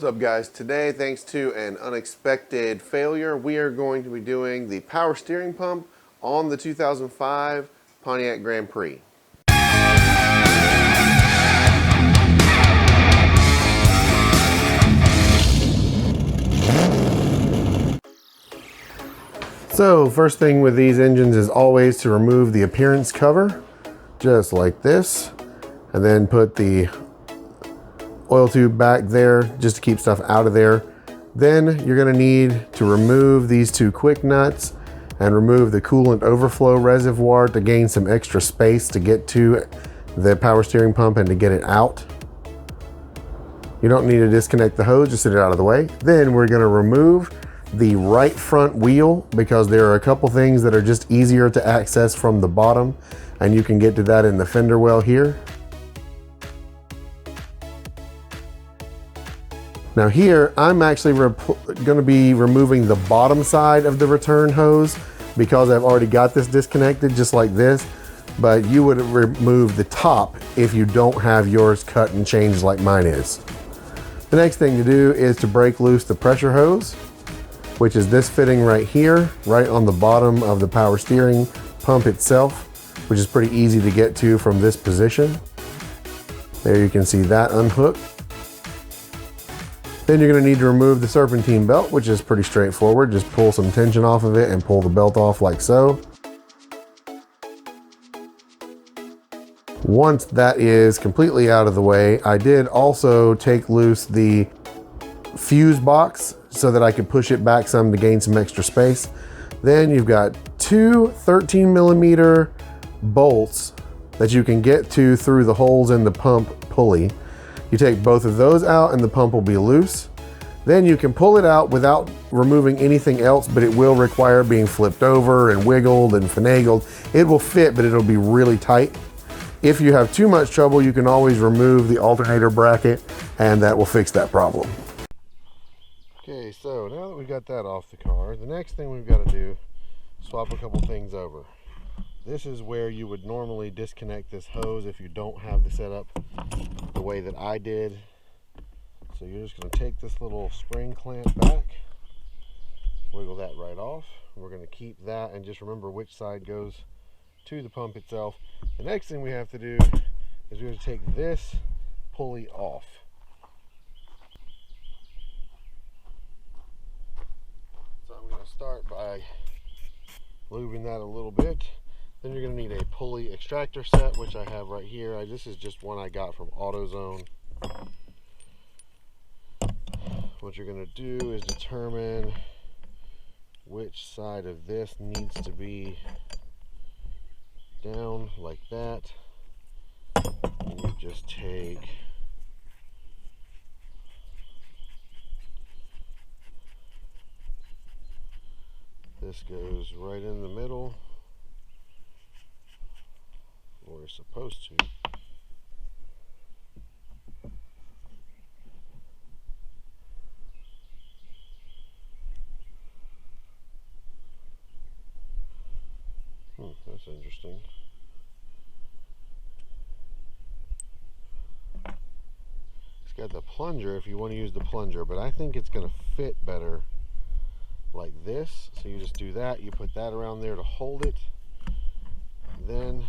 What's up guys? Today, thanks to an unexpected failure, we are going to be doing the power steering pump on the 2005 Pontiac Grand Prix. So first thing with these engines is always to remove the appearance cover, just like this, and then put the oil tube back there just to keep stuff out of there. Then you're going to need to remove these two quick nuts and remove the coolant overflow reservoir to gain some extra space to get to the power steering pump and to get it out. You don't need to disconnect the hose, just sit it out of the way. Then we're going to remove the right front wheel because there are a couple things that are just easier to access from the bottom, and you can get to that in the fender well here. Now here, I'm actually going to be removing the bottom side of the return hose because I've already got this disconnected just like this, but you would remove the top if you don't have yours cut and changed like mine is. The next thing to do is to break loose the pressure hose, which is this fitting right here, right on the bottom of the power steering pump itself, which is pretty easy to get to from this position. There you can see that unhooked. Then you're going to need to remove the serpentine belt, which is pretty straightforward. Just pull some tension off of it and pull the belt off like so. Once that is completely out of the way, I did also take loose the fuse box so that I could push it back some to gain some extra space. Then you've got two 13mm bolts that you can get to through the holes in the pump pulley. You take both of those out and the pump will be loose. Then you can pull it out without removing anything else, but it will require being flipped over and wiggled and finagled. It will fit, but it'll be really tight. If you have too much trouble, you can always remove the alternator bracket and that will fix that problem. Okay, so now that we got that off the car, the next thing we've got to do is swap a couple things over. This is where you would normally disconnect this hose if you don't have the setup the way that I did. So you're just going to take this little spring clamp back, wiggle that right off. We're going to keep that and just remember which side goes to the pump itself. The next thing we have to do is we're going to take this pulley off. So I'm going to start by lubing that a little bit. Then you're going to need a pulley extractor set, which I have right here. This is just one I got from AutoZone. What you're going to do is determine which side of this needs to be down like that. And you just take this, goes right in the middle. We're supposed to. That's interesting. It's got the plunger if you want to use the plunger, but I think it's going to fit better like this. So you just do that, you put that around there to hold it. Then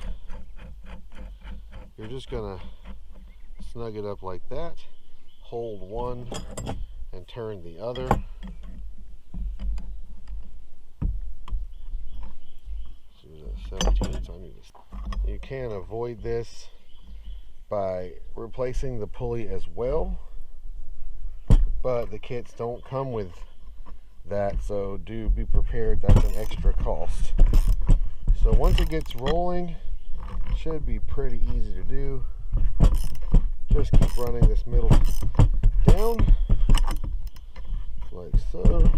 you're just gonna snug it up like that, hold one and turn the other. So there's a 17, so I need this. You can avoid this by replacing the pulley as well, but the kits don't come with that, so do be prepared, that's an extra cost. So once it gets rolling, it should be pretty easy to do. Just keep running this middle down, like so.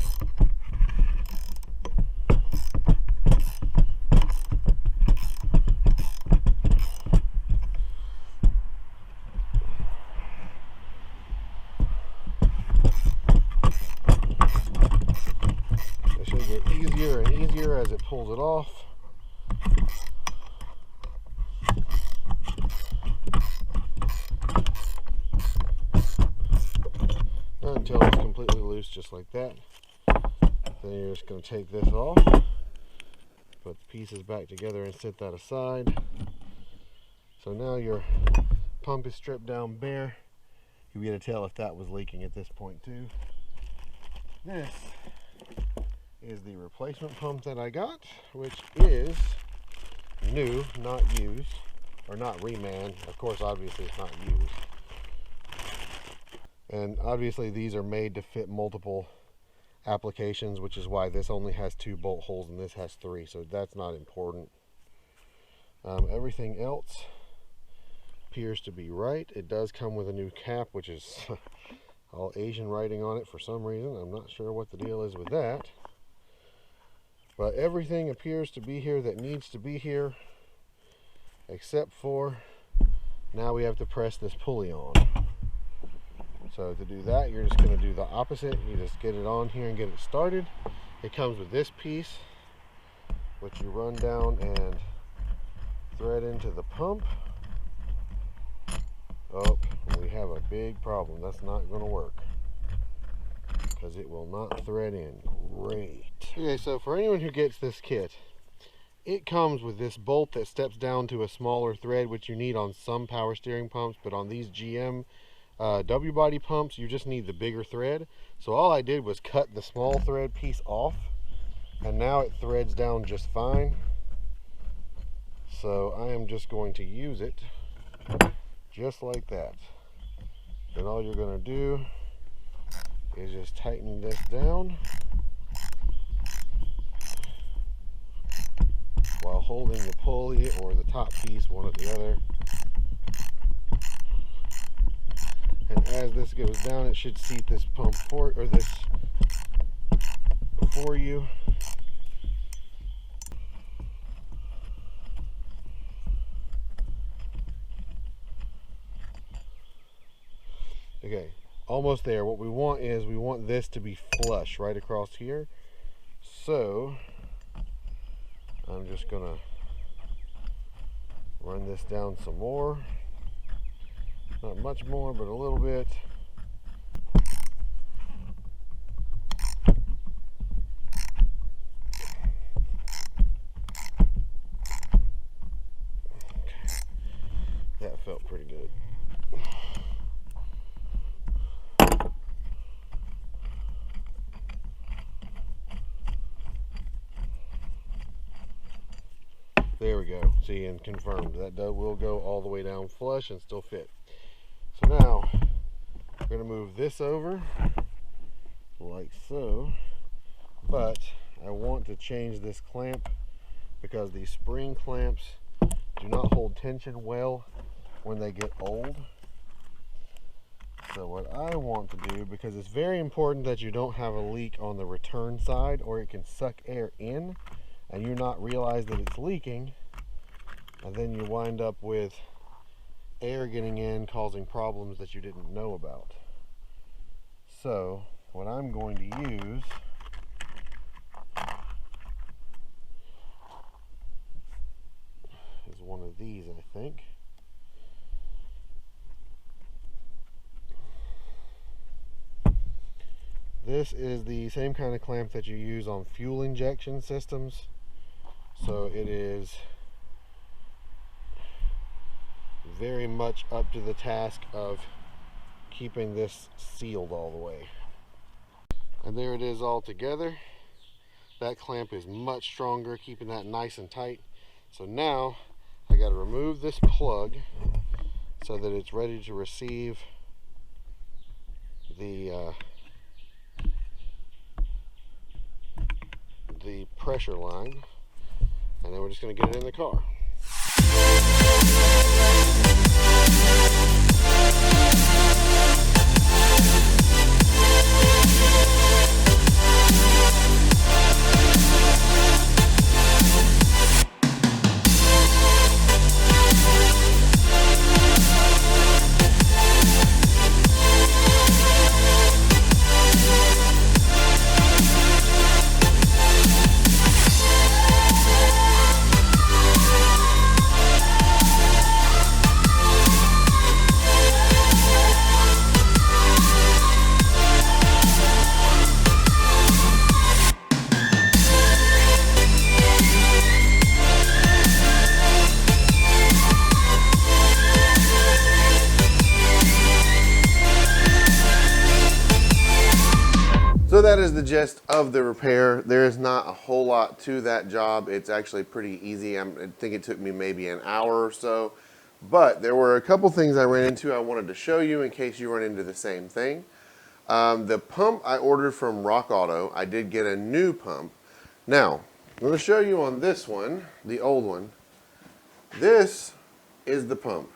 It should get easier and easier as it pulls it off. loose just like that. Then you're just going to take this off, put the pieces back together and set that aside. So now your pump is stripped down bare. You get to tell if that was leaking at this point too. This is the replacement pump that I got, which is new, not used, or not reman. Of course, obviously it's not used. And obviously these are made to fit multiple applications, which is why this only has 2 bolt holes and this has 3, so that's not important. Everything else appears to be right. It does come with a new cap, which is all Asian writing on it for some reason. I'm not sure what the deal is with that. But everything appears to be here that needs to be here, except for now we have to press this pulley on. So to do that, you're just going to do the opposite. You just get it on here and get it started. It comes with this piece, which you run down and thread into the pump. Oh, we have a big problem. That's not going to work because it will not thread in. Great. Okay, so for anyone who gets this kit, it comes with this bolt that steps down to a smaller thread, which you need on some power steering pumps, but on these GM W-body pumps, you just need the bigger thread. So all I did was cut the small thread piece off, and now it threads down just fine. So I am just going to use it just like that. Then all you're going to do is just tighten this down while holding the pulley or the top piece, one or the other. And as this goes down, it should seat this pump for, or this for you. Okay, almost there. What we want is we want this to be flush right across here. So I'm just gonna run this down some more. Not much more, but a little bit. Okay. That felt pretty good. There we go. See, and confirmed that will go all the way down flush and still fit. So now we're going to move this over like so, but I want to change this clamp because these spring clamps do not hold tension well when they get old. So what I want to do, because it's very important that you don't have a leak on the return side or it can suck air in and you not realize that it's leaking, and then you wind up with air getting in causing problems that you didn't know about. So what I'm going to use is one of these, I think. This is the same kind of clamp that you use on fuel injection systems. So it is very much up to the task of keeping this sealed all the way. And there it is all together. That clamp is much stronger, keeping that nice and tight. So now I got to remove this plug so that it's ready to receive the pressure line, and then we're just going to get it in the car. that is the gist of the repair. There is not a whole lot to that job. It's actually pretty easy. I think it took me maybe an hour or so. But there were a couple things I ran into I wanted to show you in case you run into the same thing. The pump I ordered from Rock Auto, I did get a new pump. Now, I'm going to show you on this one, the old one. This is the pump.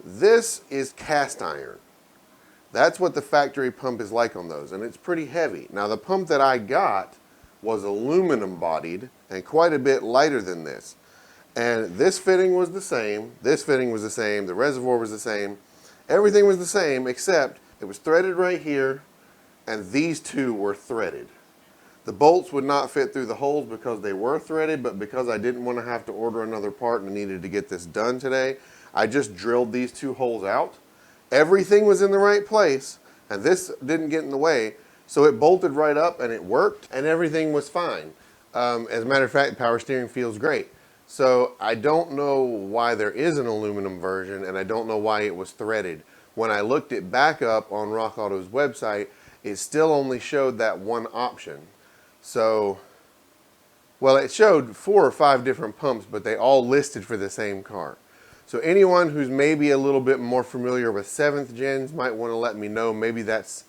This is cast iron. That's what the factory pump is like on those, and it's pretty heavy. Now, the pump that I got was aluminum bodied and quite a bit lighter than this. And this fitting was the same, this fitting was the same, the reservoir was the same, everything was the same except it was threaded right here and these two were threaded. The bolts would not fit through the holes because they were threaded, but because I didn't want to have to order another part and needed to get this done today, I just drilled these two holes out. Everything was in the right place and this didn't get in the way, so it bolted right up and it worked and everything was fine. As a matter of fact, the power steering feels great. So I don't know why there is an aluminum version and I don't know why it was threaded. When I looked it back up on Rock Auto's website, it still only showed that one option. So, well, it showed 4 or 5 different pumps, but they all listed for the same car. So anyone who's maybe a little bit more familiar with 7th gens might want to let me know. Maybe that's,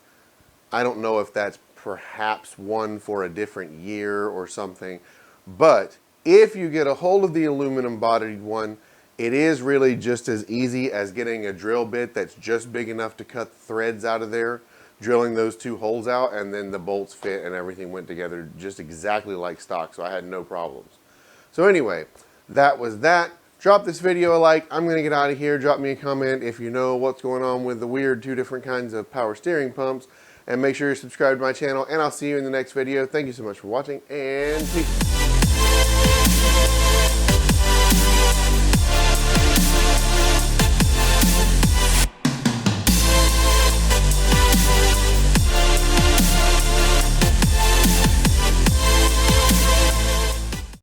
I don't know if that's perhaps one for a different year or something. But if you get a hold of the aluminum bodied one, it is really just as easy as getting a drill bit that's just big enough to cut the threads out of there, drilling those 2 holes out, and then the bolts fit and everything went together just exactly like stock, so I had no problems. So anyway, that was that. Drop this video a like. I'm going to get out of here. Drop me a comment if you know what's going on with the weird 2 different kinds of power steering pumps. And make sure you're subscribed to my channel, and I'll see you in the next video. Thank you so much for watching, and peace.